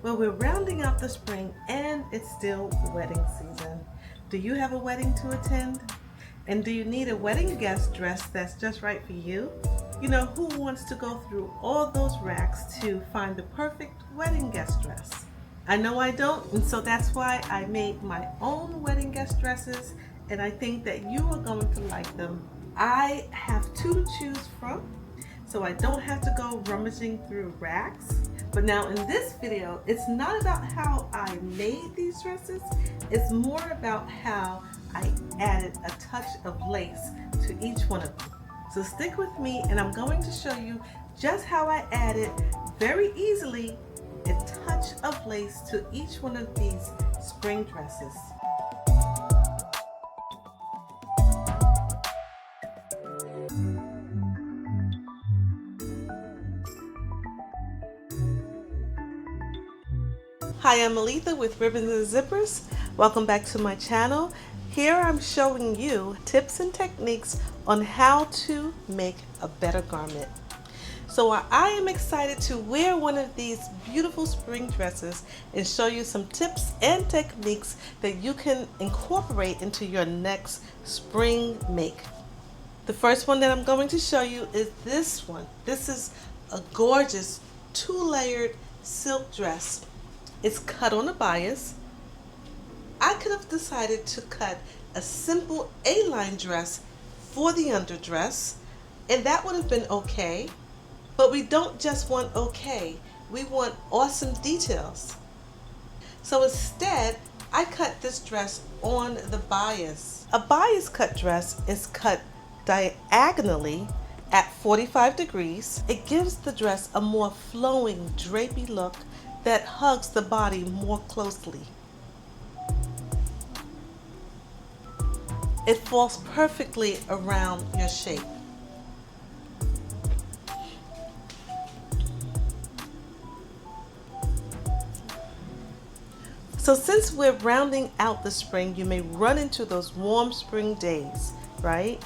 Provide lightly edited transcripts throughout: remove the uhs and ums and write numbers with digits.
Well, we're rounding out the spring and it's still wedding season. Do you have a wedding to attend? And do you need a wedding guest dress that's just right for you? You know, who wants to go through all those racks to find the perfect wedding guest dress? I know I don't, and so that's why I made my own wedding guest dresses, and I think that you are going to like them. I have two to choose from, so I don't have to go rummaging through racks. But now in this video, it's not about how I made these dresses, it's more about how I added a touch of lace to each one of them. So stick with me and I'm going to show you just how I added very easily a touch of lace to each one of these spring dresses. Hi, I'm Aletha with Ribbons and Zippers. Welcome back to my channel. Here I'm showing you tips and techniques on how to make a better garment. So I am excited to wear one of these beautiful spring dresses and show you some tips and techniques that you can incorporate into your next spring make. The first one that I'm going to show you is this one. This is a gorgeous two-layered silk dress. It's cut on a bias. I could have decided to cut a simple A-line dress for the underdress, and that would have been okay. But we don't just want okay, we want awesome details. So instead, I cut this dress on the bias. A bias cut dress is cut diagonally at 45 degrees. It gives the dress a more flowing, drapey look that hugs the body more closely. It falls perfectly around your shape. So since we're rounding out the spring, you may run into those warm spring days, right?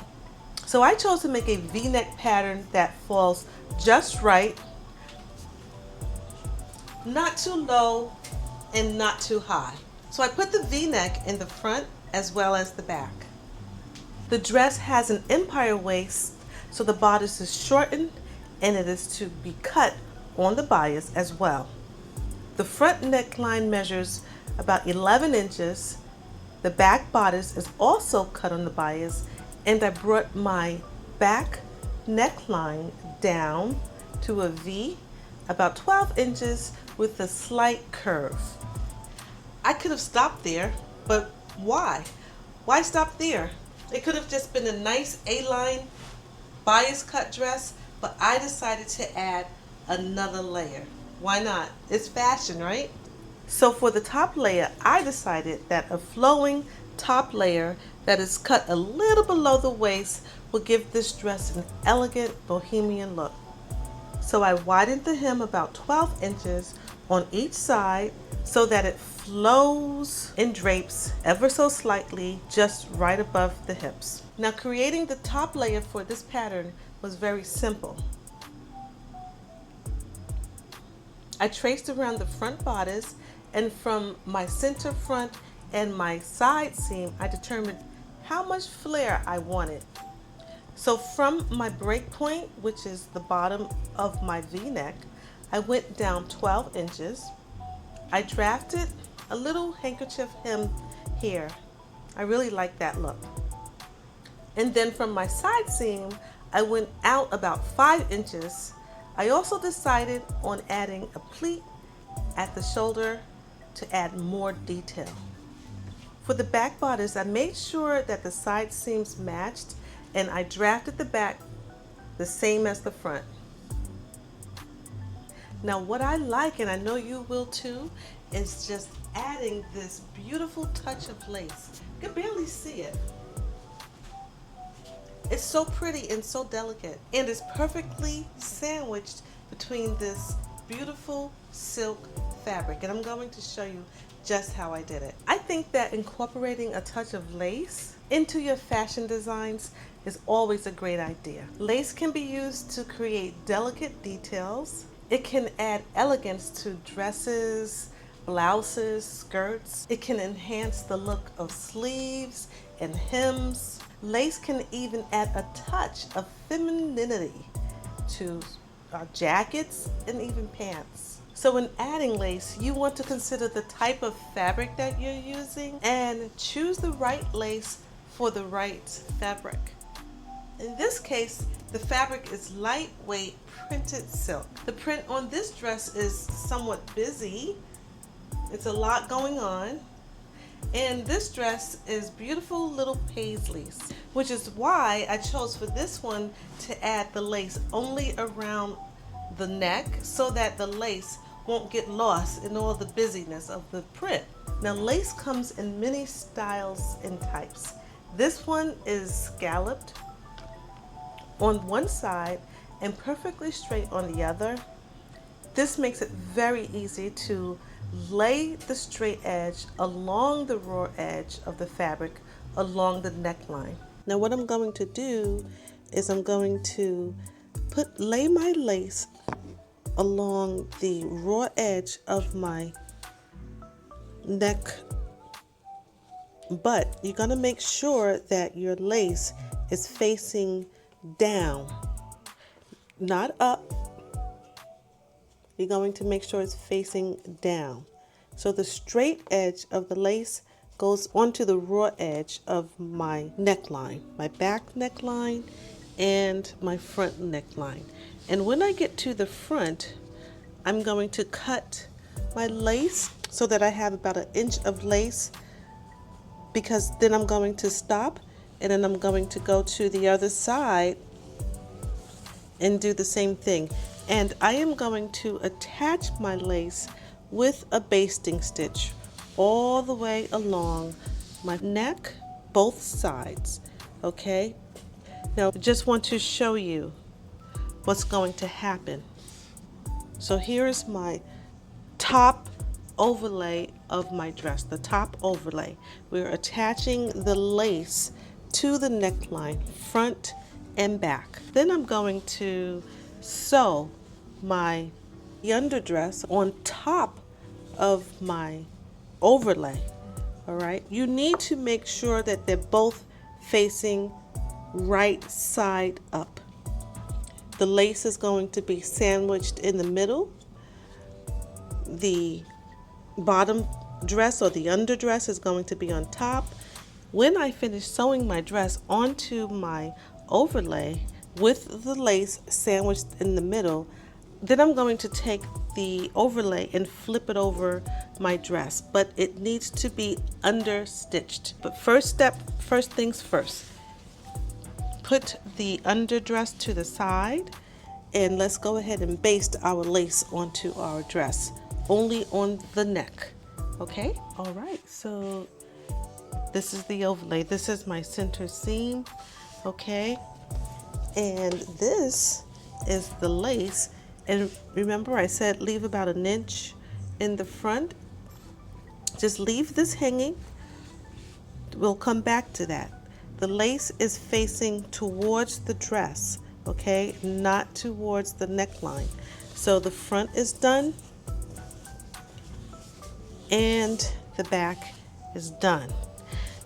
So I chose to make a V-neck pattern that falls just right, not too low and not too high. So I put the V-neck in the front as well as the back. The dress has an empire waist, so the bodice is shortened and it is to be cut on the bias as well. The front neckline measures about 11 inches. The back bodice is also cut on the bias, and I brought my back neckline down to a V about 12 inches with a slight curve. I could have stopped there, but why? Why stop there? It could have just been a nice A-line bias cut dress, but I decided to add another layer. Why not? It's fashion, right? So for the top layer, I decided that a flowing top layer that is cut a little below the waist will give this dress an elegant bohemian look. So I widened the hem about 12 inches on each side so that it flows and drapes ever so slightly just right above the hips. Now creating the top layer for this pattern was very simple. I traced around the front bodice, and from my center front and my side seam, I determined how much flare I wanted. So from my break point, which is the bottom of my V-neck, I went down 12 inches. I drafted a little handkerchief hem here. I really like that look. And then from my side seam, I went out about 5 inches. I also decided on adding a pleat at the shoulder to add more detail. For the back bodice, I made sure that the side seams matched, and I drafted the back the same as the front. Now what I like, and I know you will too, is just adding this beautiful touch of lace. You can barely see it. It's so pretty and so delicate, and it's perfectly sandwiched between this beautiful silk fabric, and I'm going to show you just how I did it. I think that incorporating a touch of lace into your fashion designs is always a great idea. Lace can be used to create delicate details It can add elegance to dresses, blouses, skirts. It can enhance the look of sleeves and hems. Lace can even add a touch of femininity to jackets and even pants. So when adding lace, you want to consider the type of fabric that you're using and choose the right lace for the right fabric. In this case, the fabric is lightweight printed silk. The print on this dress is somewhat busy. It's a lot going on. And this dress is beautiful little paisleys, which is why I chose for this one to add the lace only around the neck so that the lace won't get lost in all the busyness of the print. Now, lace comes in many styles and types. This one is scalloped on one side and perfectly straight on the other. This makes it very easy to lay the straight edge along the raw edge of the fabric along the neckline. Now what I'm going to do is I'm going to lay my lace along the raw edge of my neck, but you're going to make sure that your lace is facing down, not up. You're going to make sure it's facing down. So the straight edge of the lace goes onto the raw edge of my neckline, my back neckline and my front neckline. And when I get to the front, I'm going to cut my lace so that I have about 1 inch of lace, because then I'm going to stop and then I'm going to go to the other side and do the same thing. And I am going to attach my lace with a basting stitch all the way along my neck, both sides, okay? Now, I just want to show you what's going to happen. So here is my top overlay of my dress, the top overlay. We're attaching the lace to the neckline, front and back. Then I'm going to sew my underdress on top of my overlay. All right, you need to make sure that they're both facing right side up. The lace is going to be sandwiched in the middle. The bottom dress or the underdress is going to be on top. When I finish sewing my dress onto my overlay with the lace sandwiched in the middle, then I'm going to take the overlay and flip it over my dress, but it needs to be understitched. But first things first. Put the underdress to the side and let's go ahead and baste our lace onto our dress, only on the neck, okay? All right, so this is the overlay. This is my center seam, okay? And this is the lace. And remember I said leave about 1 inch in the front. Just leave this hanging. We'll come back to that. The lace is facing towards the dress, okay? Not towards the neckline. So the front is done and the back is done.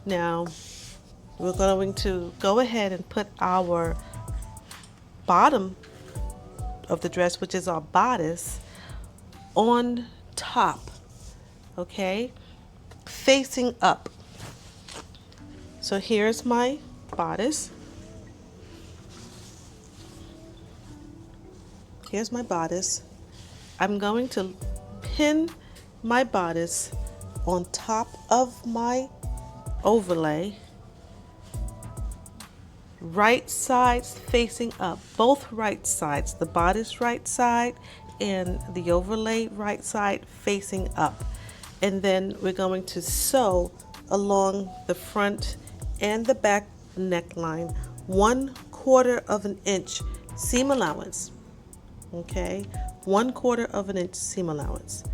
Now we're going to go ahead and put our bottom of the dress, which is our bodice, on top, okay, facing up. So here's my bodice. Here's my bodice. I'm going to pin my bodice on top of my overlay, right sides facing up, both right sides, the bodice right side and the overlay right side facing up. And then we're going to sew along the front and the back neckline 1/4 of an inch seam allowance, okay? 1/4 of an inch seam allowance.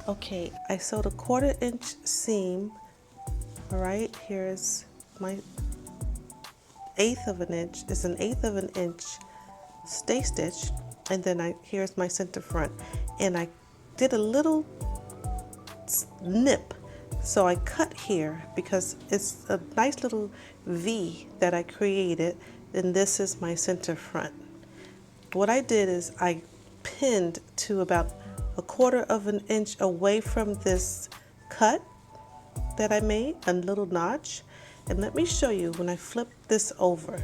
Okay, I sewed a 1/4 inch seam. All right, here's my 1/8 of an inch. It's an 1/8 of an inch stay stitch. and then here's my center front, and I did a little nip, so I cut here because it's a nice little V that I created, and this is my center front. What I did is I pinned to about 1/4 of an inch away from this cut that I made, a little notch. And let me show you when I flip this over.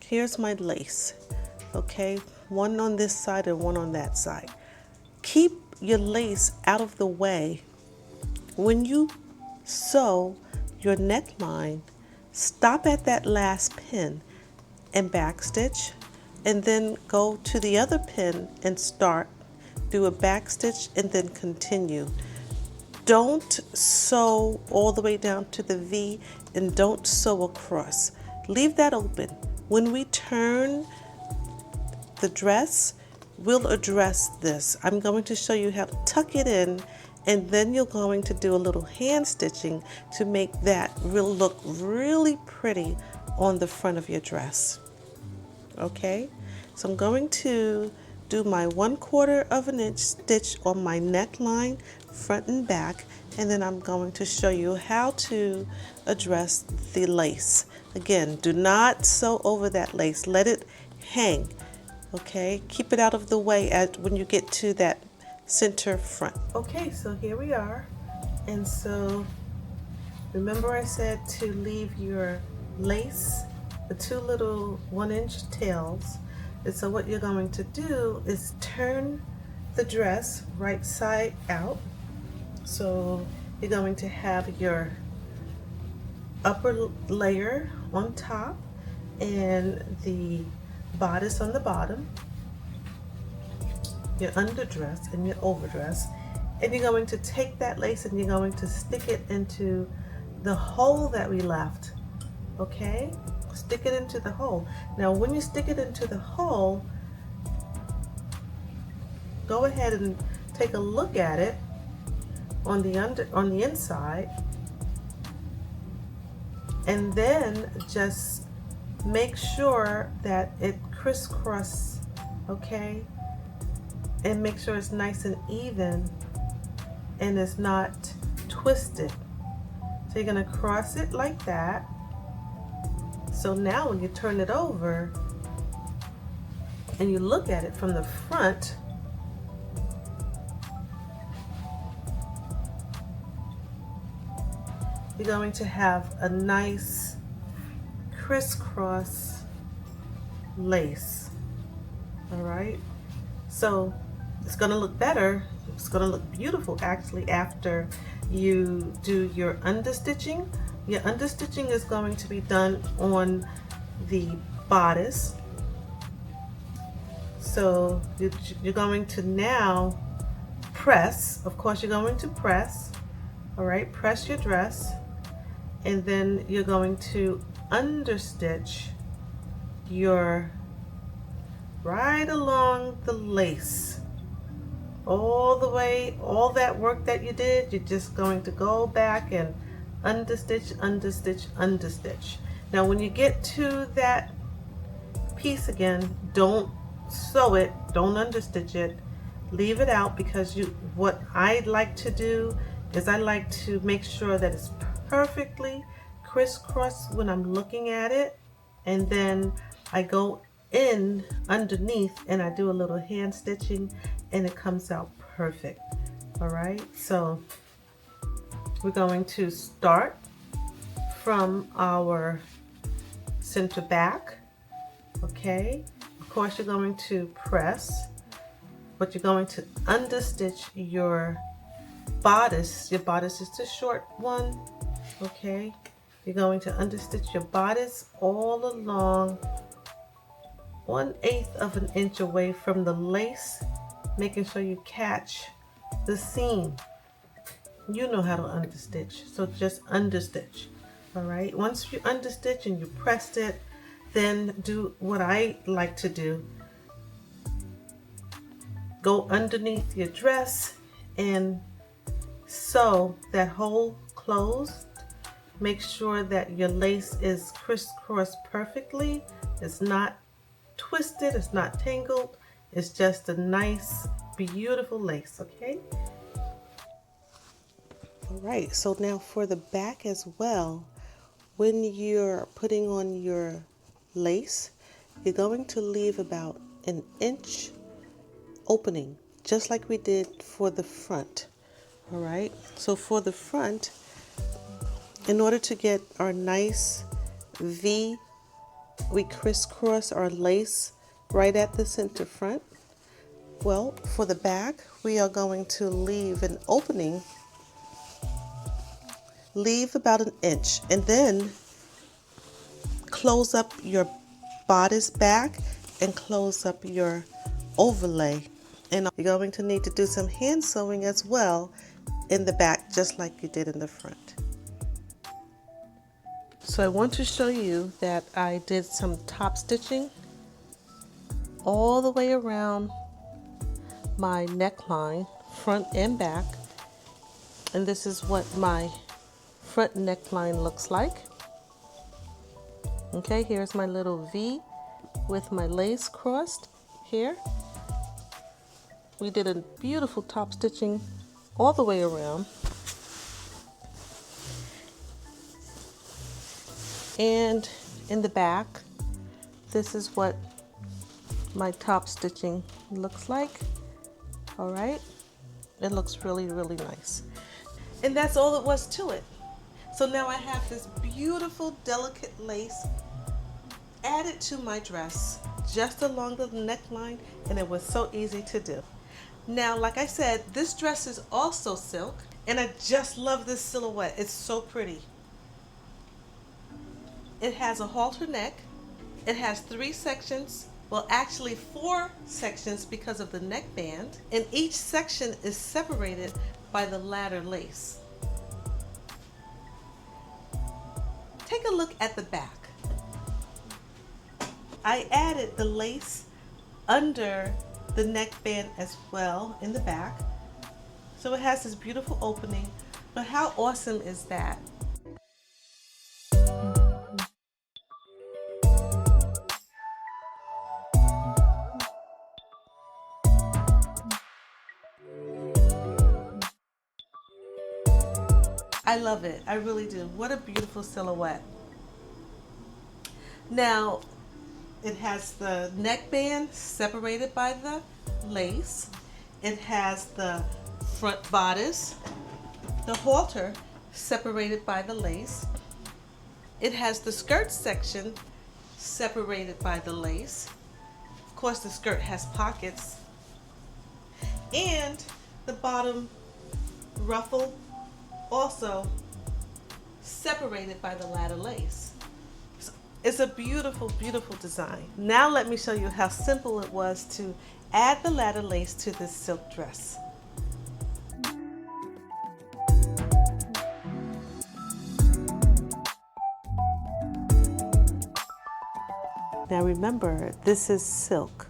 Here's my lace, okay? One on this side and one on that side. Keep your lace out of the way. When you sew your neckline, stop at that last pin and backstitch, and then go to the other pin and start. Do a backstitch and then continue. Don't sew all the way down to the V, and don't sew across. Leave that open. When we turn the dress, we'll address this. I'm going to show you how to tuck it in, and then you're going to do a little hand stitching to make that look really pretty on the front of your dress. Okay, so I'm going to do my 1/4 of an inch stitch on my neckline, front and back, and then I'm going to show you how to address the lace. Again, do not sew over that lace. Let it hang, okay? Keep it out of the way when you get to that center front. Okay, so here we are. And so remember I said to leave your lace, the 2 little 1-inch tails. And so what you're going to do is turn the dress right side out. So you're going to have your upper layer on top and the bodice on the bottom, your underdress and your overdress. And you're going to take that lace and you're going to stick it into the hole that we left, okay? Stick it into the hole. Now when you stick it into the hole, go ahead and take a look at it on the inside, and then just make sure that it crisscross, okay? And make sure it's nice and even and it's not twisted. So you're gonna cross it like that. So now when you turn it over and you look at it from the front, you're going to have a nice crisscross lace. All right, so it's going to look better. It's going to look beautiful actually after you do your understitching. Your understitching is going to be done on the bodice. So you're going to now press. Of course, you're going to press. All right, press your dress, and then you're going to understitch your right along the lace. All the way, all that work that you did, you're just going to go back and understitch, understitch, understitch. Now when you get to that piece again, don't sew it, don't understitch it, leave it out, because what I like to do is I like to make sure that it's perfectly crisscross when I'm looking at it, and then I go in underneath and I do a little hand stitching and it comes out perfect. All right, so we're going to start from our center back, okay? Of course you're going to press, but you're going to understitch your bodice. Your bodice is the short one, okay? You're going to understitch your bodice all along 1/8 of an inch away from the lace, making sure you catch the seam. You know how to understitch, so just understitch. All right, once you understitch and you pressed it, then do what I like to do. Go underneath your dress and sew that hole closed. Make sure that your lace is crisscrossed perfectly. It's not twisted, it's not tangled, It's just a nice, beautiful lace, okay? All right, so now for the back as well, when you're putting on your lace, you're going to leave about an inch opening, just like we did for the front. All right, so for the front, in order to get our nice V, we crisscross our lace right at the center front. Well, for the back, we are going to leave an opening, leave about an inch, and then close up your bodice back and close up your overlay. And you're going to need to do some hand sewing as well in the back, just like you did in the front. So I want to show you that I did some top stitching all the way around my neckline, front and back. And this is what my front neckline looks like. Okay, here's my little V with my lace crossed here. We did a beautiful top stitching all the way around. And in the back, this is what my top stitching looks like. All right, it looks really, really nice. And that's all it was to it. So now I have this beautiful, delicate lace added to my dress, just along the neckline, and it was so easy to do. Now, like I said, this dress is also silk, and I just love this silhouette. It's so pretty. It has a halter neck. It has 3 sections. Well, actually 4 sections because of the neckband, and each section is separated by the ladder lace. Take a look at the back. I added the lace under the neckband as well in the back. So it has this beautiful opening, but how awesome is that? I love it, I really do. What a beautiful silhouette. Now, it has the neckband separated by the lace. It has the front bodice, the halter separated by the lace. It has the skirt section separated by the lace. Of course, the skirt has pockets. And the bottom ruffle also separated by the ladder lace. It's a beautiful, beautiful design. Now let me show you how simple it was to add the ladder lace to this silk dress. Now remember, this is silk.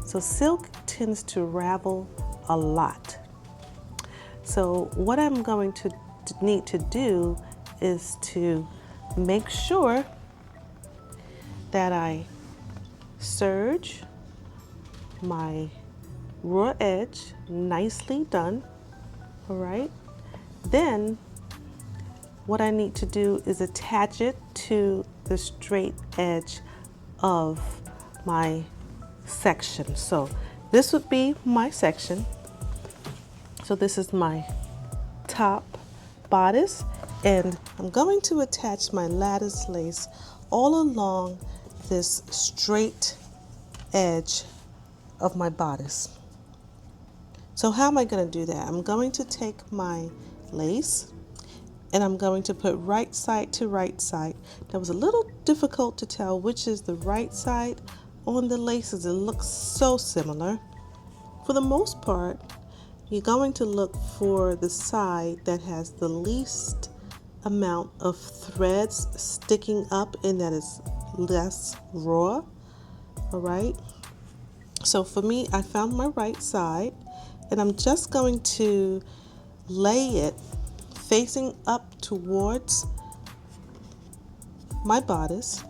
So silk tends to ravel a lot. So what I'm going to need to do is to make sure that I serge my raw edge, nicely done, all right? Then what I need to do is attach it to the straight edge of my section. So this would be my section. So this is my top bodice, and I'm going to attach my lattice lace all along this straight edge of my bodice. So how am I going to do that? I'm going to take my lace and I'm going to put right side to right side. That was a little difficult to tell which is the right side on the laces. It looks so similar. For the most part, you're going to look for the side that has the least amount of threads sticking up and that is less raw. All right. So for me, I found my right side and I'm just going to lay it facing up towards my bodice,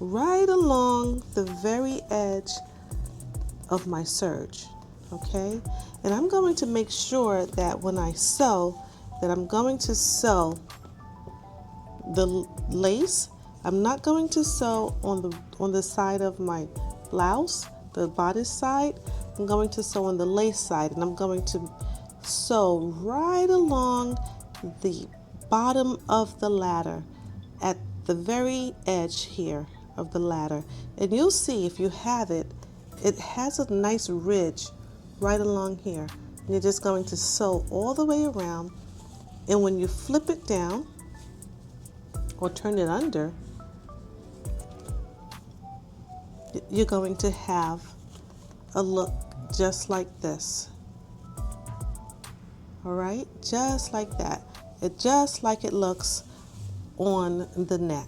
right along the very edge of my serge, okay? And I'm going to make sure that when I sew, that I'm going to sew the lace. I'm not going to sew on the side of my blouse, the bodice side. I'm going to sew on the lace side, and I'm going to sew right along the bottom of the ladder at the very edge here of the ladder. And you'll see, if you have it, it has a nice ridge right along here. And you're just going to sew all the way around, and when you flip it down or turn it under, you're going to have a look just like this. All right, just like that. Just like it looks on the neck.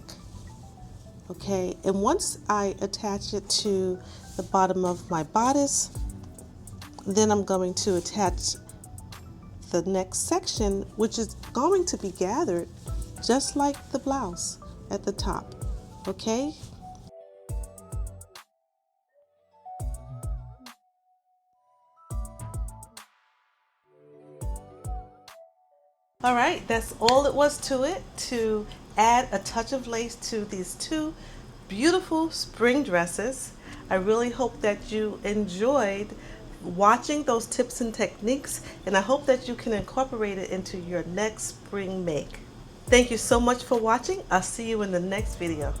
Okay, and once I attach it to the bottom of my bodice, then I'm going to attach the next section, which is going to be gathered just like the blouse at the top. Okay. All right, that's all it was to it, to add a touch of lace to these two beautiful spring dresses. I really hope that you enjoyed watching those tips and techniques, and I hope that you can incorporate it into your next spring make. Thank you so much for watching. I'll see you in the next video.